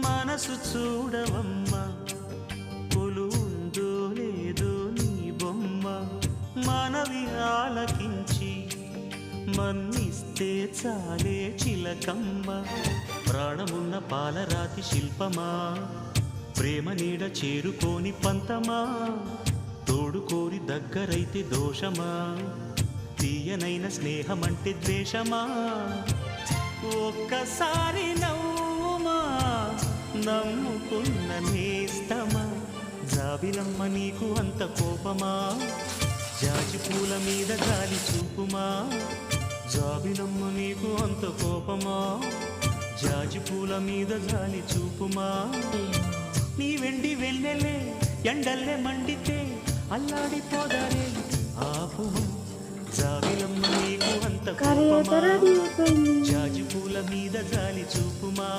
మనసు చూడవమ్మా కొలుందో లేదో నీ బొమ్మ మనవి ఆలకించి మన్నిస్తే చాలే చిలకమ్మ ప్రాణమున్న పాలరాతి శిల్పమా ప్రేమ నీడ చేరుకోని పంతమా తోడు కోరి దగ్గరైతే దోషమా తీయనైన స్నేహమంటే ద్వేషమా ఒక్కసారి నవ్వుమా నమ్ముకున్న నేస్తమా జాబిలమ్మ నీకు అంత కోపమా జాజి పూల మీద గాలి చూపుమా జాబిలమ్మ నీకు అంత కోపమా జాజి పూల మీద గాలి చూపుమా నీ వెండి వెళ్ళలే ఎండల్లే మండితే అల్లాడిపోదారే ఆపుమా జాబిలమ్మ నీకు అంత కోపమా జాజి పూల మీద గాలి చూపుమా